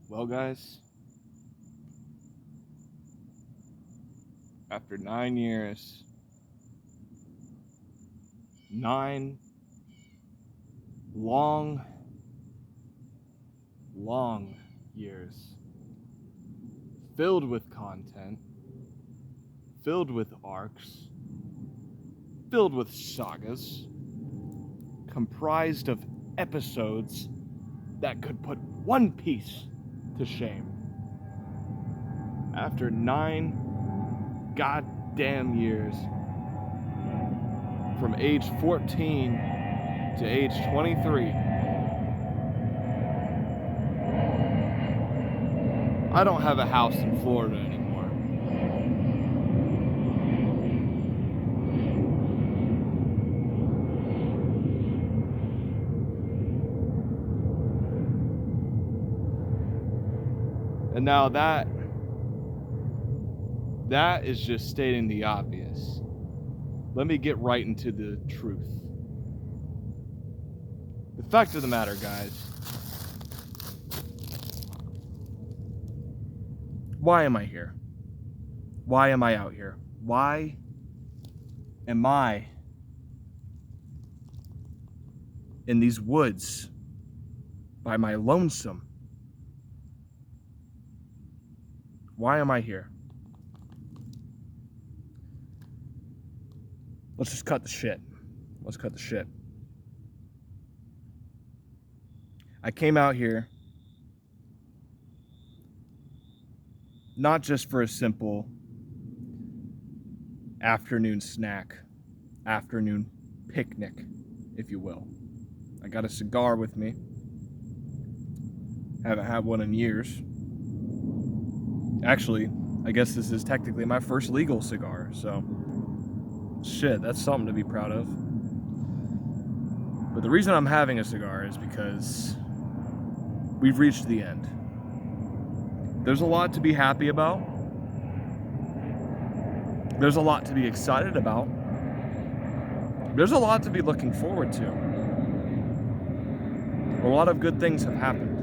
Well, guys, after 9 years, 9 long, long years, filled with content, filled with arcs, filled with sagas, comprised of episodes that could put One Piece to shame. After 9 goddamn years, from age 14 to age 23, I don't have a house in Florida anymore. And now that is just stating the obvious. Let me get right into the truth. The fact of the matter, guys, why am I here? Why am I out here? Why am I in these woods by my lonesome? Why am I here? Let's just cut the shit. Let's cut the shit. I came out here not just for a simple afternoon snack, afternoon picnic, if you will. I got a cigar with me. Haven't had one in years. Actually, I guess this is technically my first legal cigar, so shit, that's something to be proud of. But the reason I'm having a cigar is because we've reached the end. There's a lot to be happy about. There's a lot to be excited about. There's a lot to be looking forward to. A lot of good things have happened.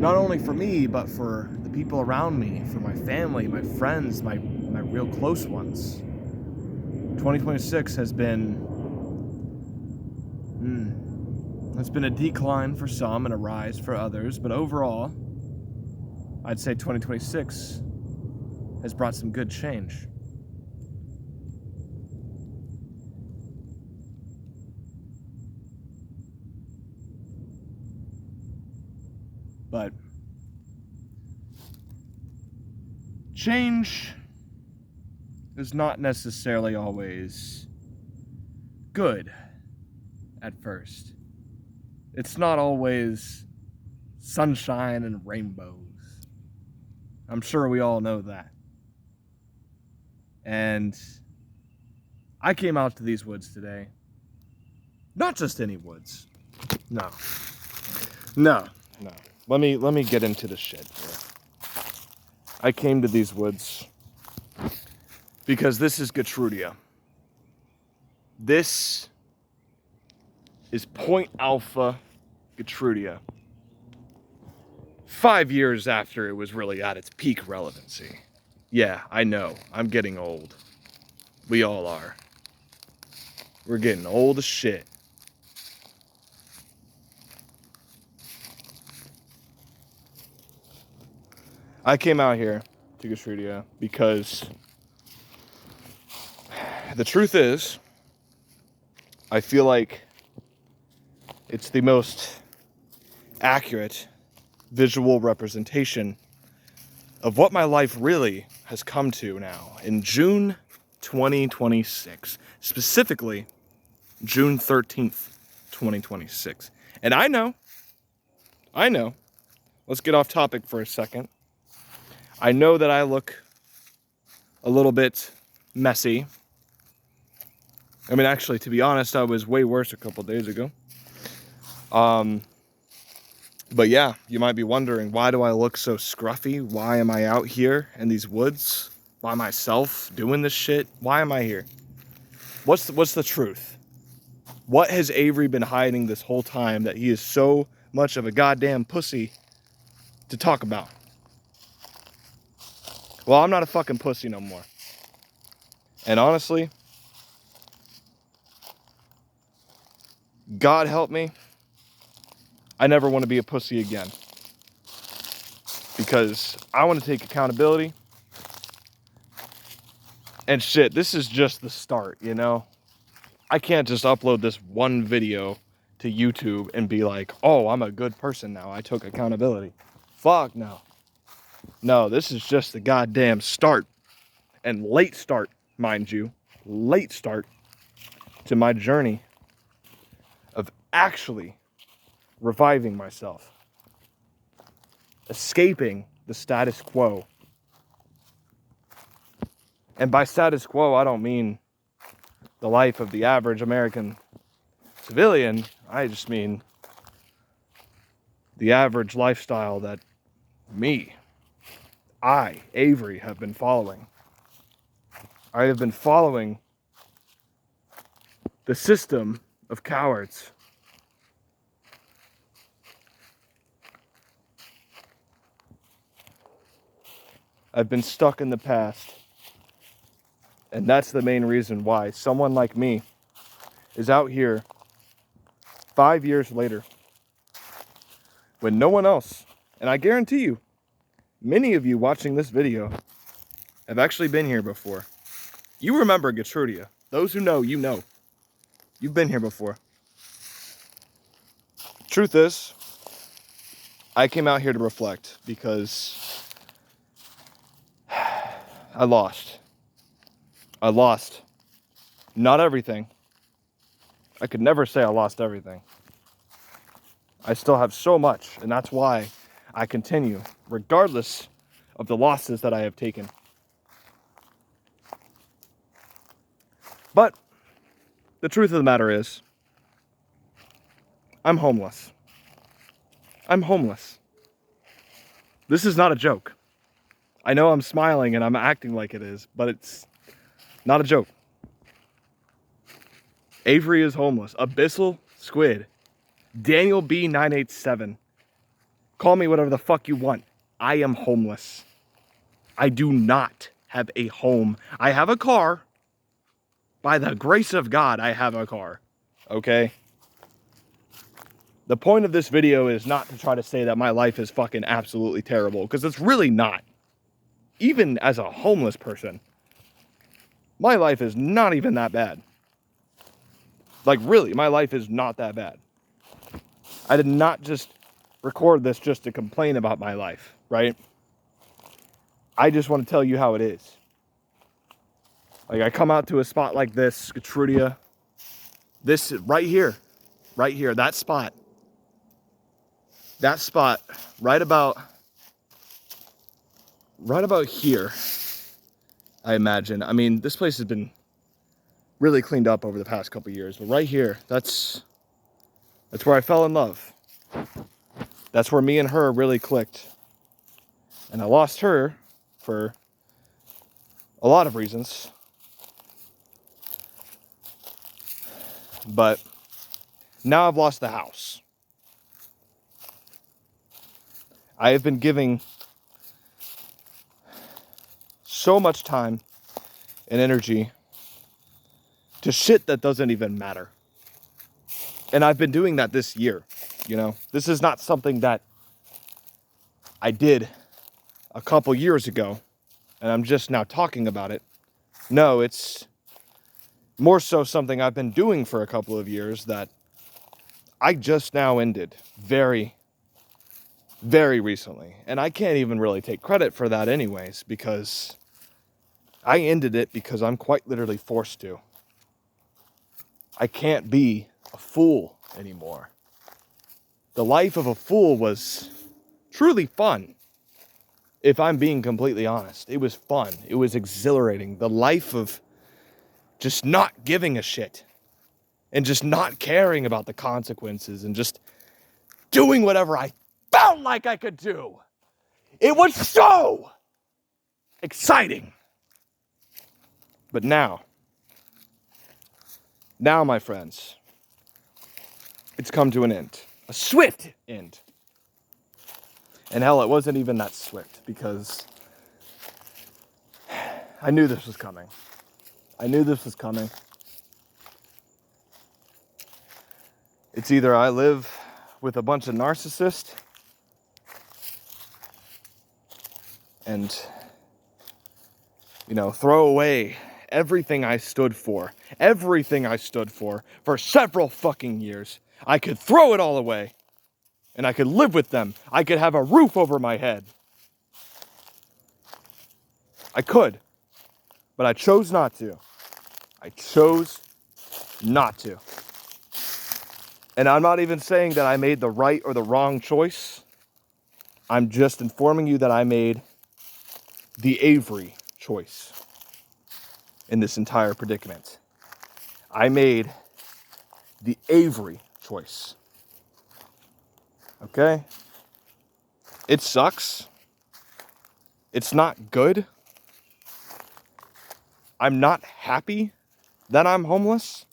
Not only for me, but for the people around me, for my family, my friends, my real close ones. 2026 has been it's been a decline for some and a rise for others, but overall, I'd say 2026 has brought some good change. But change is not necessarily always good at first. It's not always sunshine and rainbows. I'm sure we all know that. And I came out to these woods today. Not just any woods. No. Let me get into the shit here. I came to these woods because this is Gatrudia. This is Point Alpha Gatrudia. 5 years after it was really at its peak relevancy. Yeah, I know, I'm getting old. We all are. We're getting old as shit. I came out here to Gatrudia because the truth is, I feel like it's the most accurate visual representation of what my life really has come to now in June 2026, specifically June 13th, 2026. And I know, let's get off topic for a second. I know that I look a little bit messy. I mean, actually, to be honest, I was way worse a couple days ago. But yeah, you might be wondering, why do I look so scruffy? Why am I out here in these woods by myself doing this shit? Why am I here? What's the truth? What has Avery been hiding this whole time that he is so much of a goddamn pussy to talk about. Well, I'm not a fucking pussy no more. And honestly, God help me, I never want to be a pussy again. Because I want to take accountability. And shit, this is just the start, you know? I can't just upload this one video to YouTube and be like, oh, I'm a good person now. I took accountability. Fuck no. No, this is just the goddamn start. And late start, mind you. Late start to my journey of actually reviving myself. Escaping the status quo. And by status quo, I don't mean the life of the average American civilian. I just mean the average lifestyle that I, Avery, have been following. I have been following the system of cowards. I've been stuck in the past. And that's the main reason why someone like me is out here 5 years later when no one else, and I guarantee you, many of you watching this video have actually been here before. You remember Gatrudia. Those who know, you know. You've been here before. Truth is, I came out here to reflect because I lost. I lost not everything. I could never say I lost everything. I still have so much, and that's why I continue, regardless of the losses that I have taken. But the truth of the matter is, I'm homeless. I'm homeless. This is not a joke. I know I'm smiling and I'm acting like it is, but it's not a joke. Avery is homeless. Abyssal Squid. Daniel B987. Call me whatever the fuck you want. I am homeless. I do not have a home. I have a car. By the grace of God, I have a car. Okay? The point of this video is not to try to say that my life is fucking absolutely terrible, because it's really not. Even as a homeless person, my life is not even that bad. Like, really, my life is not that bad. I did not just record this just to complain about my life, right? I just want to tell you how it is. Like, I come out to a spot like this, Gatrudia. This right here, that spot, right about here, I imagine. I mean, this place has been really cleaned up over the past couple years, but right here, that's where I fell in love. That's where me and her really clicked. And I lost her for a lot of reasons. But now I've lost the house. I have been giving so much time and energy to shit that doesn't even matter. And I've been doing that this year, you know. This is not something that I did a couple years ago and I'm just now talking about it. No, it's more so something I've been doing for a couple of years that I just now ended very, very recently. And I can't even really take credit for that anyways, because I ended it because I'm quite literally forced to. I can't be a fool anymore. The life of a fool was truly fun. If I'm being completely honest, it was fun. It was exhilarating. The life of just not giving a shit and just not caring about the consequences and just doing whatever I felt like I could do. It was so exciting. But now, my friends, it's come to an end. A swift end. And hell, it wasn't even that swift because I knew this was coming. I knew this was coming. It's either I live with a bunch of narcissists and, throw away everything I stood for several fucking years. I could throw it all away and I could live with them. I could have a roof over my head. I could, but I chose not to. I chose not to. And I'm not even saying that I made the right or the wrong choice. I'm just informing you that I made the Avery choice in this entire predicament. I made the Avery choice. Okay? It sucks. It's not good. I'm not happy that I'm homeless.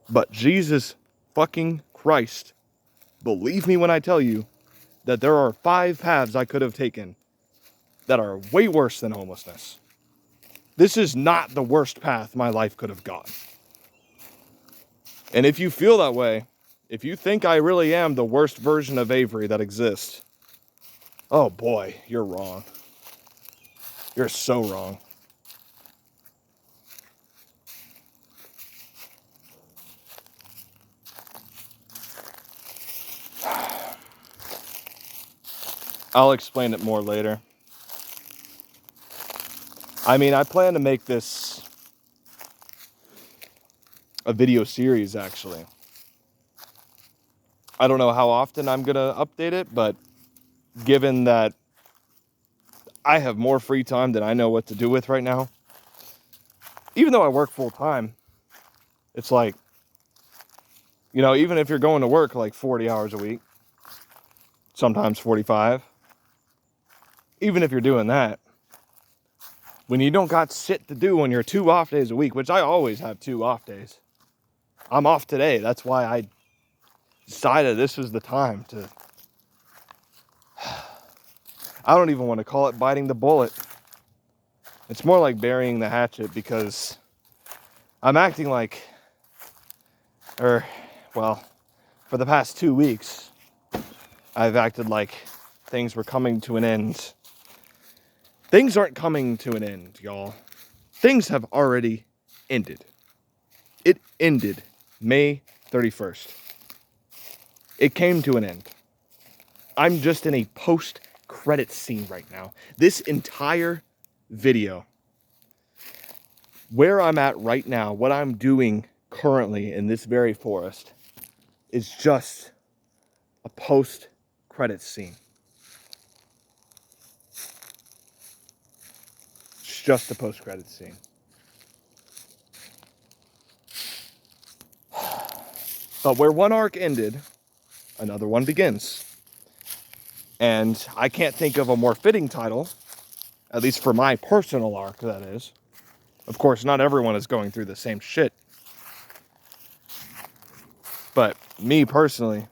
But Jesus fucking Christ, believe me when I tell you that there are 5 paths I could have taken that are way worse than homelessness. This is not the worst path my life could have gone. And if you feel that way, if you think I really am the worst version of Avery that exists, oh boy, you're wrong. You're so wrong. I'll explain it more later. I mean, I plan to make this a video series, actually. I don't know how often I'm going to update it, but given that I have more free time than I know what to do with right now, even though I work full time, it's like, even if you're going to work like 40 hours a week, sometimes 45, even if you're doing that, when you don't got shit to do on your 2 off days a week, which I always have 2 off days. I'm off today. That's why I decided this was the time to... I don't even want to call it biting the bullet. It's more like burying the hatchet because I'm acting like... for the past 2 weeks, I've acted like things were coming to an end. Things aren't coming to an end, y'all. Things have already ended. It ended May 31st. It came to an end. I'm just in a post-credit scene right now. This entire video, where I'm at right now, what I'm doing currently in this very forest, is just a post-credit scene. It's just a post-credit scene. But where one arc ended, another one begins. And I can't think of a more fitting title, at least for my personal arc, that is. Of course, not everyone is going through the same shit. But me personally,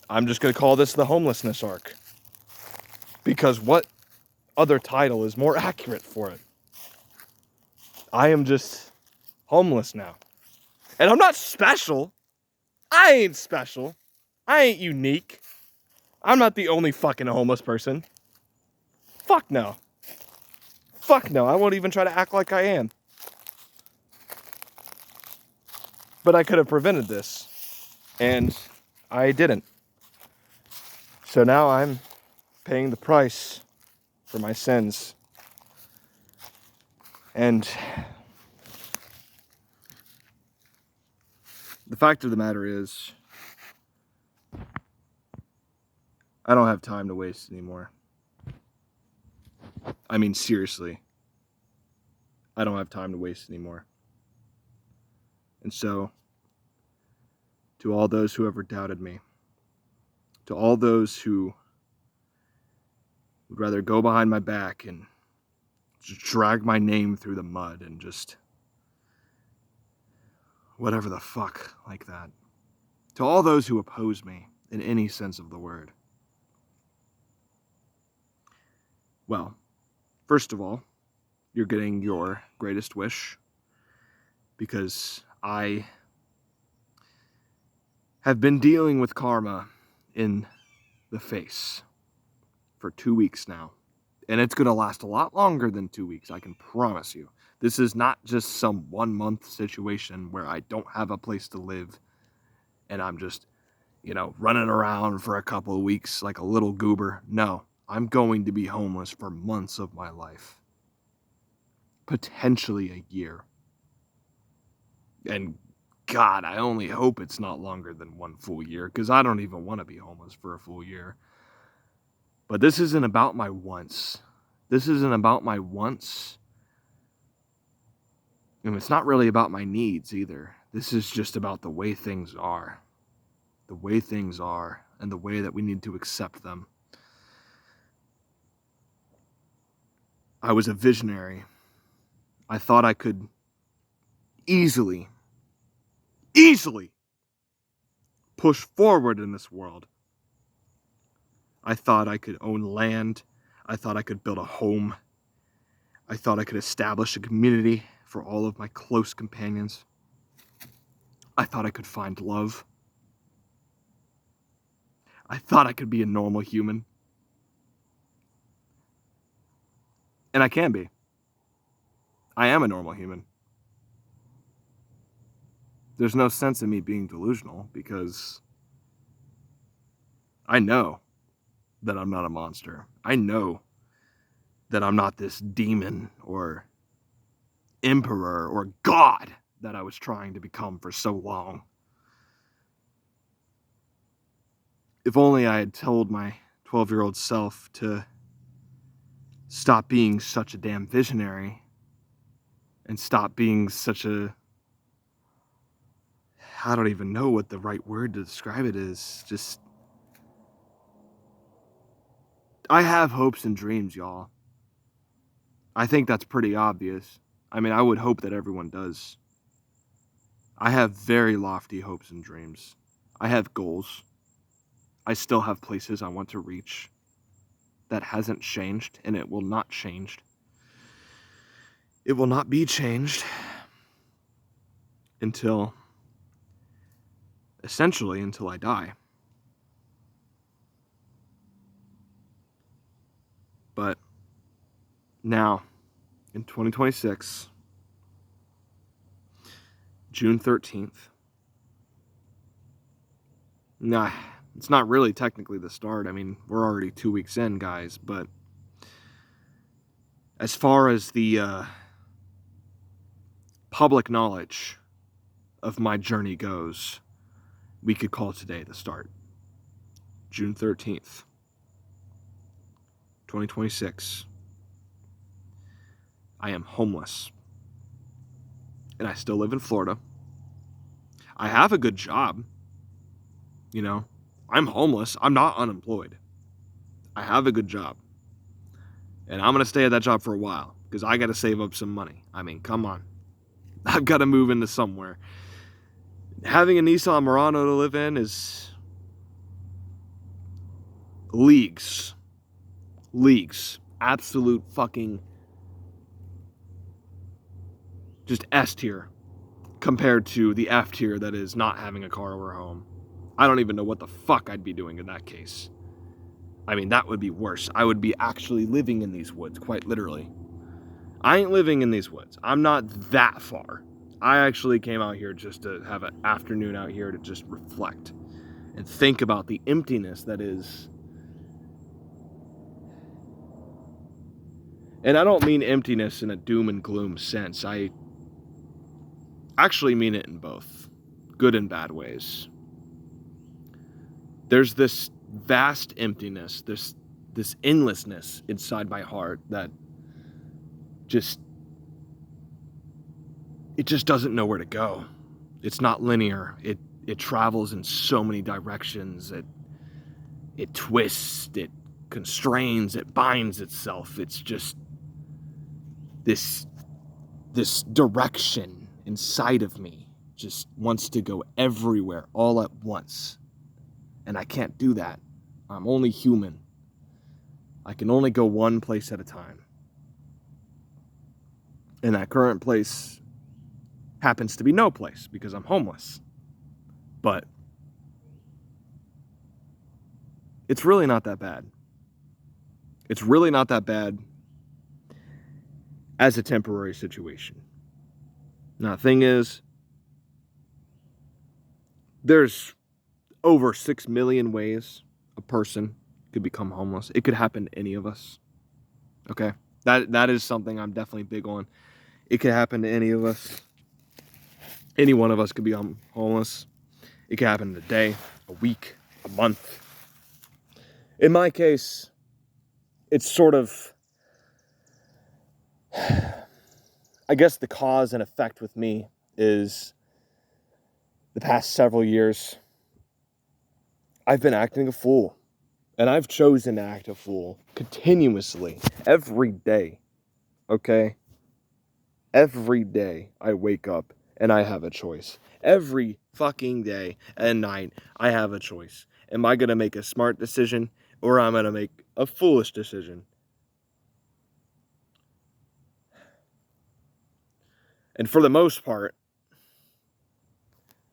I'm just going to call this the homelessness arc. Because what other title is more accurate for it? I am just homeless now. And I'm not special. I ain't special. I ain't unique. I'm not the only fucking homeless person. Fuck no. Fuck no. I won't even try to act like I am. But I could have prevented this. And I didn't. So now I'm paying the price for my sins. And the fact of the matter is, I don't have time to waste anymore. I mean, seriously. I don't have time to waste anymore. And so, to all those who ever doubted me, to all those who would rather go behind my back and just drag my name through the mud and just whatever the fuck like that. To all those who oppose me in any sense of the word. Well, first of all, you're getting your greatest wish, because I have been dealing with karma in the face for 2 weeks now. And it's going to last a lot longer than 2 weeks, I can promise you. This is not just some 1 month situation where I don't have a place to live and I'm just, running around for a couple of weeks like a little goober. No, I'm going to be homeless for months of my life. Potentially a year. And God, I only hope it's not longer than 1 full year, because I don't even want to be homeless for a full year. But this isn't about my wants. This isn't about my wants. And it's not really about my needs either. This is just about the way things are. The way things are, and the way that we need to accept them. I was a visionary. I thought I could easily push forward in this world. I thought I could own land. I thought I could build a home. I thought I could establish a community for all of my close companions. I thought I could find love. I thought I could be a normal human. And I can be. I am a normal human. There's no sense in me being delusional, because I know that I'm not a monster. I know that I'm not this demon or emperor or god that I was trying to become for so long. If only I had told my 12-year-old self to stop being such a damn visionary and stop being such a... I don't even know what the right word to describe it is. Just... I have hopes and dreams, y'all. I think that's pretty obvious. I mean, I would hope that everyone does. I have very lofty hopes and dreams. I have goals. I still have places I want to reach. That hasn't changed, and it will not change. It will not be changed until, essentially, until I die. But now, in 2026, June 13th, nah, it's not really technically the start. I mean, we're already 2 weeks in, guys, but as far as the public knowledge of my journey goes, we could call today the start. June 13th, 2026. I am homeless. And I still live in Florida. I have a good job. I'm homeless. I'm not unemployed. I have a good job. And I'm going to stay at that job for a while, because I got to save up some money. I mean, come on. I've got to move into somewhere. Having a Nissan Murano to live in is leagues. Absolute fucking just S tier compared to the F tier that is not having a car or a home. I don't even know what the fuck I'd be doing in that case. I mean, that would be worse. I would be actually living in these woods, quite literally. I ain't living in these woods. I'm not that far. I actually came out here just to have an afternoon out here to just reflect and think about the emptiness that is. And I don't mean emptiness in a doom and gloom sense. I actually mean it in both good and bad ways. There's this vast emptiness, this endlessness inside my heart that it just doesn't know where to go. It's not linear. It travels in so many directions. It twists, it constrains, it binds itself. It's just this direction inside of me, just wants to go everywhere all at once. And I can't do that. I'm only human. I can only go one place at a time. And that current place happens to be no place because I'm homeless. But it's really not that bad. It's really not that bad as a temporary situation. Now, the thing is, there's over 6 million ways a person could become homeless. It could happen to any of us. Okay? That is something I'm definitely big on. It could happen to any of us. Any one of us could be homeless. It could happen in a day, a week, a month. In my case, it's sort of, I guess the cause and effect with me is the past several years, I've been acting a fool. And I've chosen to act a fool continuously, every day. Okay? Every day I wake up and I have a choice. Every fucking day and night I have a choice. Am I going to make a smart decision or am I going to make a foolish decision? And for the most part,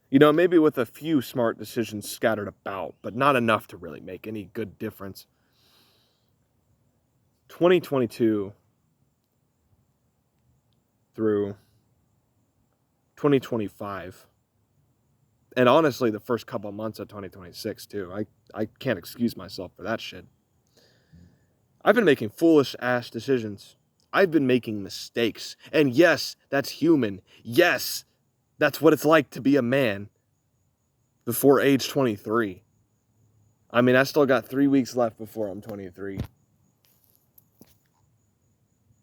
you know, maybe with a few smart decisions scattered about, but not enough to really make any good difference. 2022 through 2025, and honestly the first couple of months of 2026 too, I can't excuse myself for that shit. I've been making foolish ass decisions. I've been making mistakes. And yes, that's human. Yes, that's what it's like to be a man before age 23. I mean, I still got 3 weeks left before I'm 23.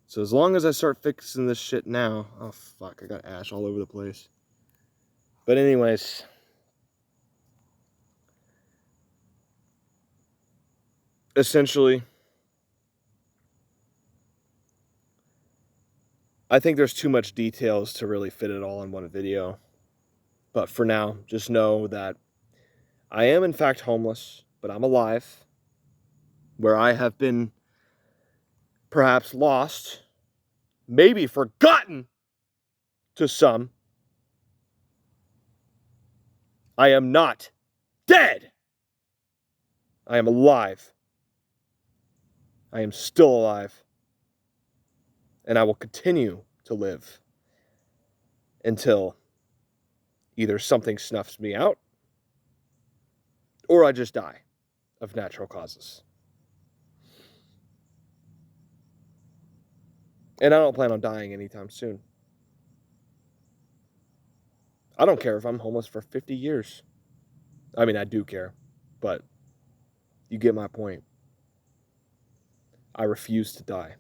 So as long as I start fixing this shit now... Oh, fuck, I got ash all over the place. But anyways... essentially... I think there's too much details to really fit it all in one video. But for now, just know that I am in fact homeless, but I'm alive. Where I have been perhaps lost, maybe forgotten to some, I am not dead. I am alive. I am still alive. And I will continue to live until either something snuffs me out or I just die of natural causes. And I don't plan on dying anytime soon. I don't care if I'm homeless for 50 years. I mean, I do care, but you get my point. I refuse to die.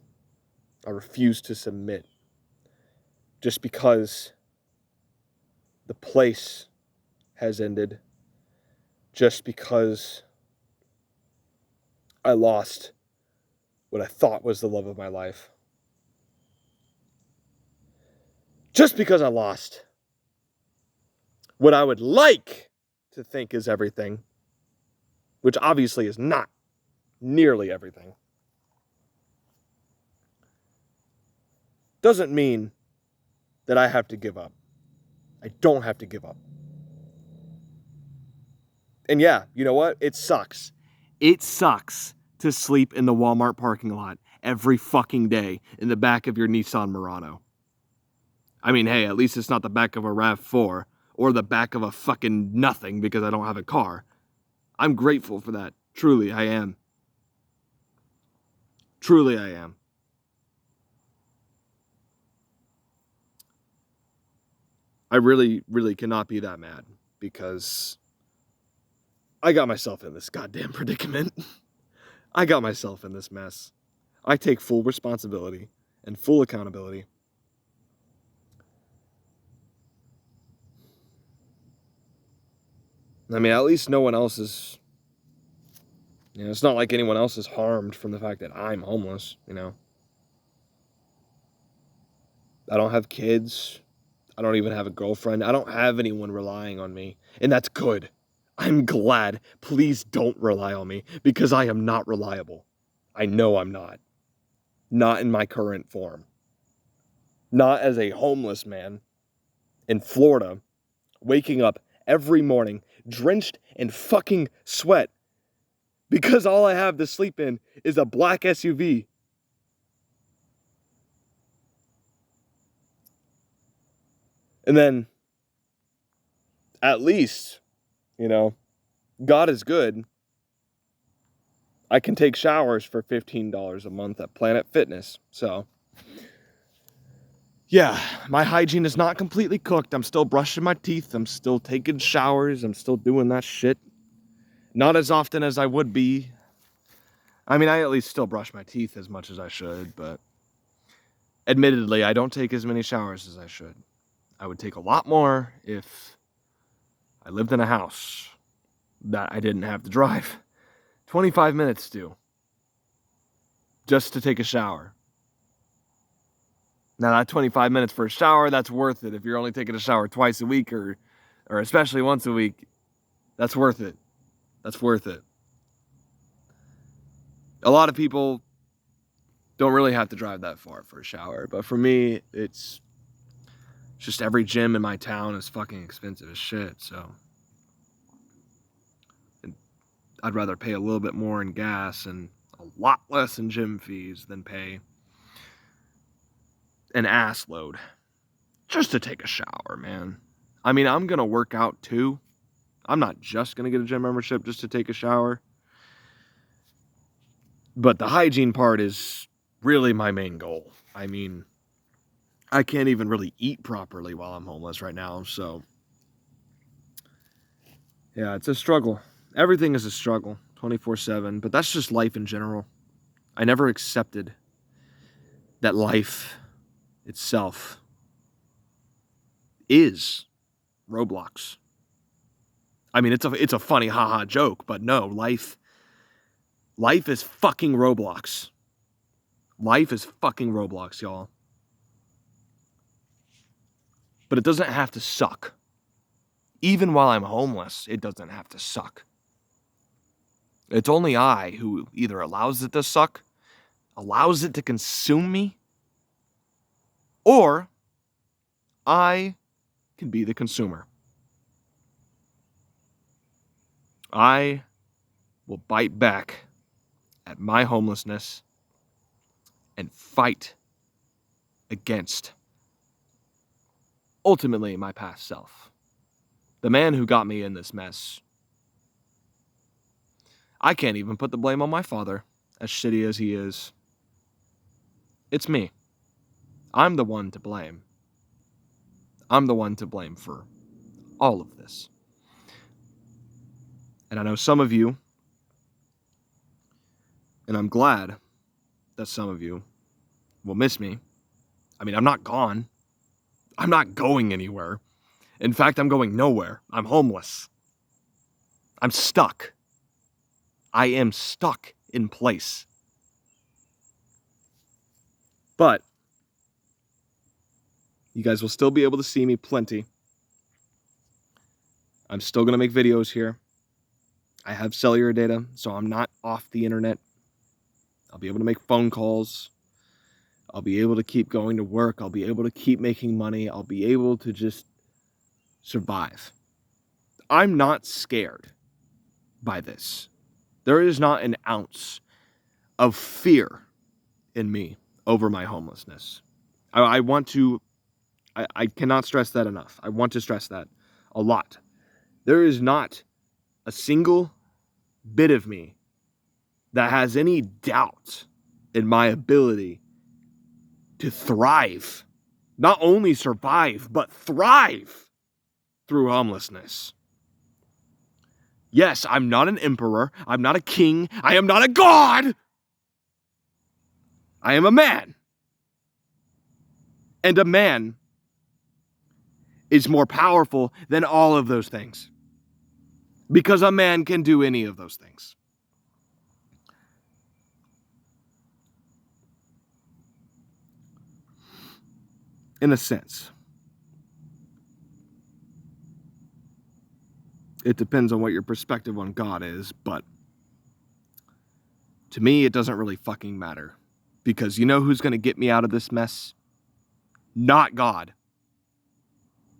I refuse to submit just because the place has ended, just because I lost what I thought was the love of my life, just because I lost what I would like to think is everything, which obviously is not nearly everything, doesn't mean that I have to give up. I don't have to give up. And yeah, you know what? It sucks. It sucks to sleep in the Walmart parking lot every fucking day in the back of your Nissan Murano. I mean, hey, at least it's not the back of a RAV4 or the back of a fucking nothing because I don't have a car. I'm grateful for that. Truly, I am. Truly, I am. I really, really cannot be that mad because I got myself in this goddamn predicament. I got myself in this mess. I take full responsibility and full accountability. I mean, at least no one else is, you know, it's not like anyone else is harmed from the fact that I'm homeless, you know. I don't have kids. I don't even have a girlfriend. I don't have anyone relying on me. And that's good. I'm glad. Please don't rely on me because I am not reliable. I know I'm not. Not in my current form. Not as a homeless man in Florida, waking up every morning drenched in fucking sweat because all I have to sleep in is a black SUV. And then, at least, God is good. I can take showers for $15 a month at Planet Fitness. So, yeah, my hygiene is not completely cooked. I'm still brushing my teeth. I'm still taking showers. I'm still doing that shit. Not as often as I would be. I mean, I at least still brush my teeth as much as I should, but admittedly, I don't take as many showers as I should. I would take a lot more if I lived in a house that I didn't have to drive 25 minutes to just to take a shower. Now, that 25 minutes for a shower, that's worth it. If you're only taking a shower twice a week or especially once a week, that's worth it. That's worth it. A lot of people don't really have to drive that far for a shower, but for me, it's just every gym in my town is fucking expensive as shit, so I'd rather pay a little bit more in gas and a lot less in gym fees than pay an ass load just to take a shower, man. I mean, I'm gonna work out too. I'm not just gonna get a gym membership just to take a shower. But the hygiene part is really my main goal. I mean, I can't even really eat properly while I'm homeless right now, so yeah, it's a struggle. Everything is a struggle, 24/7, but that's just life in general. I never accepted that life itself is Roblox. I mean, it's a funny haha joke, but no, life is fucking Roblox. Life is fucking Roblox, y'all. But it doesn't have to suck. Even while I'm homeless, it doesn't have to suck. It's only I who either allows it to suck, allows it to consume me, or I can be the consumer. I will bite back at my homelessness and fight against, ultimately, my past self. The man who got me in this mess. I can't even put the blame on my father, as shitty as he is. It's me. I'm the one to blame. I'm the one to blame for all of this. And I know some of you, and I'm glad that some of you will miss me. I mean, I'm not gone. I'm not going anywhere. In fact, I'm going nowhere. I'm homeless. I'm stuck. I am stuck in place. But you guys will still be able to see me plenty. I'm still going to make videos here. I have cellular data, so I'm not off the internet. I'll be able to make phone calls. I'll be able to keep going to work. I'll be able to keep making money. I'll be able to just survive. I'm not scared by this. There is not an ounce of fear in me over my homelessness. I cannot stress that enough. I want to stress that a lot. There is not a single bit of me that has any doubt in my ability to thrive. Not only survive, but thrive through homelessness. Yes, I'm not an emperor. I'm not a king. I am not a god. I am a man. And a man is more powerful than all of those things. Because a man can do any of those things. In a sense. It depends on what your perspective on God is, but to me, it doesn't really fucking matter. Because you know who's going to get me out of this mess? Not God.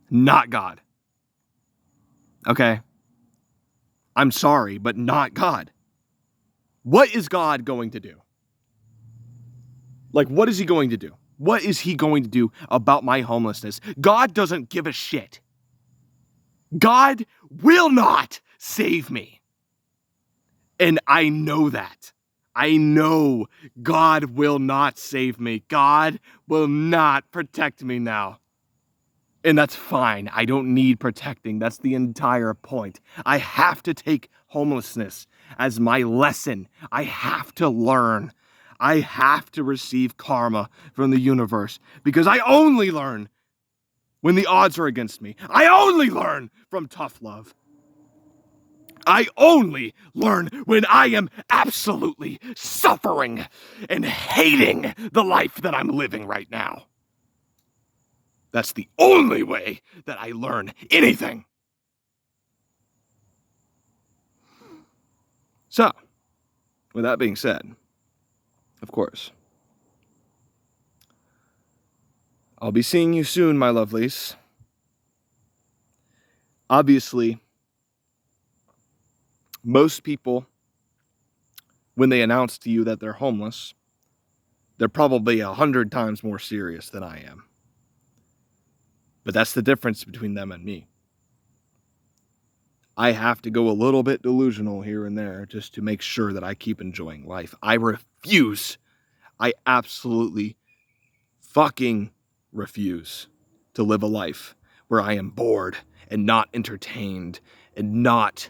Not God. Okay? I'm sorry, but not God. What is God going to do? Like, what is he going to do? What is he going to do about my homelessness? God doesn't give a shit. God will not save me. And I know that. I know God will not save me. God will not protect me now. And that's fine. I don't need protecting. That's the entire point. I have to take homelessness as my lesson. I have to learn. I have to receive karma from the universe because I only learn when the odds are against me. I only learn from tough love. I only learn when I am absolutely suffering and hating the life that I'm living right now. That's the only way that I learn anything. So, with that being said, of course, I'll be seeing you soon, my lovelies. Obviously, most people, when they announce to you that they're homeless, they're probably 100 times more serious than I am. But that's the difference between them and me. I have to go a little bit delusional here and there just to make sure that I keep enjoying life. I refuse. I absolutely fucking refuse to live a life where I am bored and not entertained and not...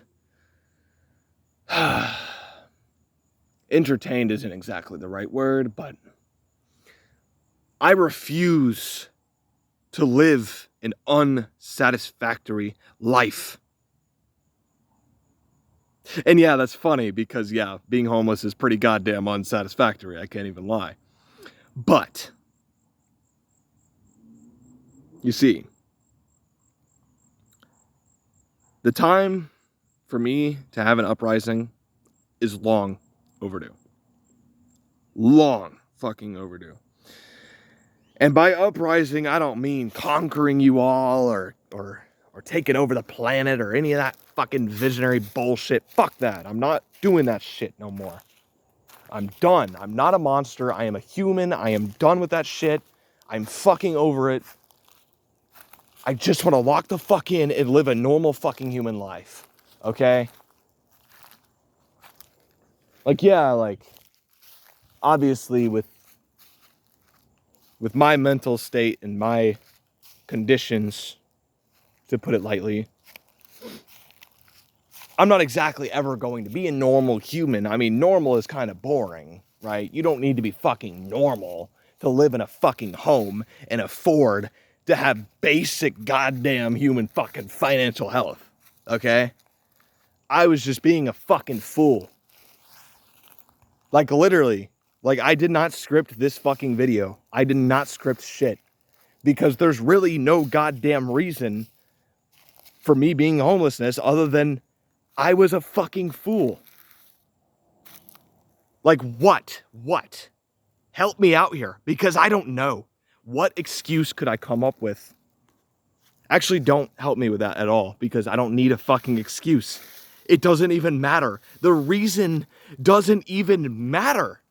Entertained isn't exactly the right word, but I refuse to live an unsatisfactory life. And yeah, that's funny because, yeah, being homeless is pretty goddamn unsatisfactory. I can't even lie. But, you see, the time for me to have an uprising is long overdue. Long fucking overdue. And by uprising, I don't mean conquering you all or taking over the planet or any of that fucking visionary bullshit. Fuck that. I'm not doing that shit no more. I'm done. I'm not a monster. I am a human. I am done with that shit. I'm fucking over it. I just want to lock the fuck in and live a normal fucking human life. Okay? Like, yeah, like, obviously with my mental state and my conditions, to put it lightly, I'm not exactly ever going to be a normal human. I mean, normal is kind of boring, right? You don't need to be fucking normal to live in a fucking home and afford to have basic goddamn human fucking financial health, okay? I was just being a fucking fool. Like, literally, like, I did not script this fucking video. I did not script shit. Because there's really no goddamn reason for me being homelessness other than I was a fucking fool. Like, what? What? Help me out here, because I don't know. What excuse could I come up with? Actually, don't help me with that at all, because I don't need a fucking excuse. It doesn't even matter. The reason doesn't even matter.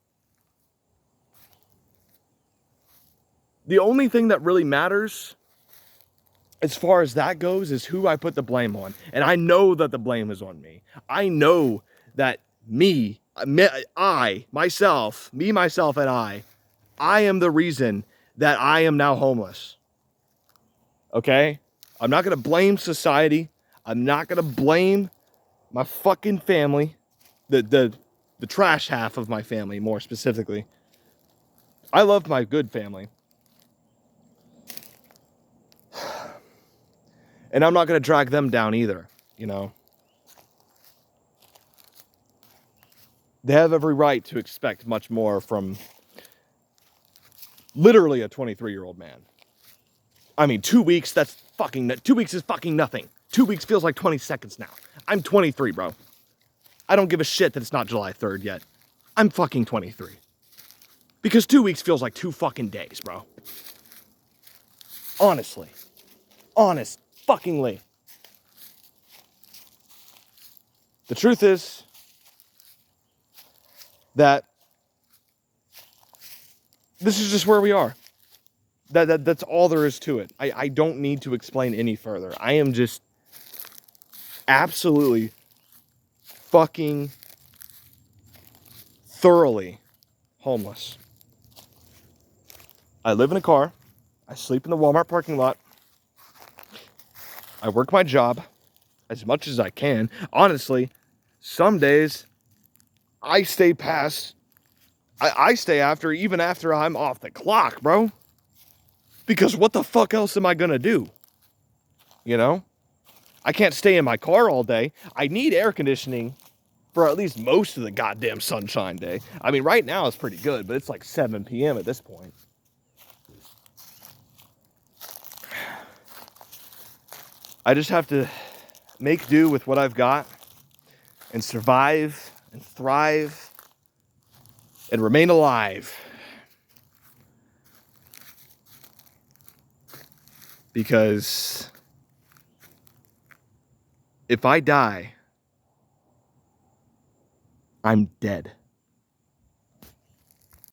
The only thing that really matters, as far as that goes, is who I put the blame on. And I know that the blame is on me. I know that myself, and I am the reason that I am now homeless. Okay? I'm not going to blame society. I'm not going to blame my fucking family. The trash half of my family, more specifically. I love my good family. And I'm not going to drag them down either, you know. They have every right to expect much more from literally a 23-year-old man. I mean, 2 weeks, 2 weeks is fucking nothing. 2 weeks feels like 20 seconds now. I'm 23, bro. I don't give a shit that it's not July 3rd yet. I'm fucking 23. Because 2 weeks feels like 2 fucking days, bro. Honestly. Honest fuckingly. The truth is that this is just where we are. That's all there is to it. I don't need to explain any further. I am just absolutely fucking thoroughly homeless. I live in a car. I sleep in the Walmart parking lot. I work my job as much as I can. Honestly, some days I stay past, I stay after, even after I'm off the clock, bro. Because what the fuck else am I gonna do? You know? I can't stay in my car all day. I need air conditioning for at least most of the goddamn sunshine day. I mean, right now it's pretty good, but it's like 7 p.m. at this point. I just have to make do with what I've got and survive and thrive and remain alive. Because if I die, I'm dead.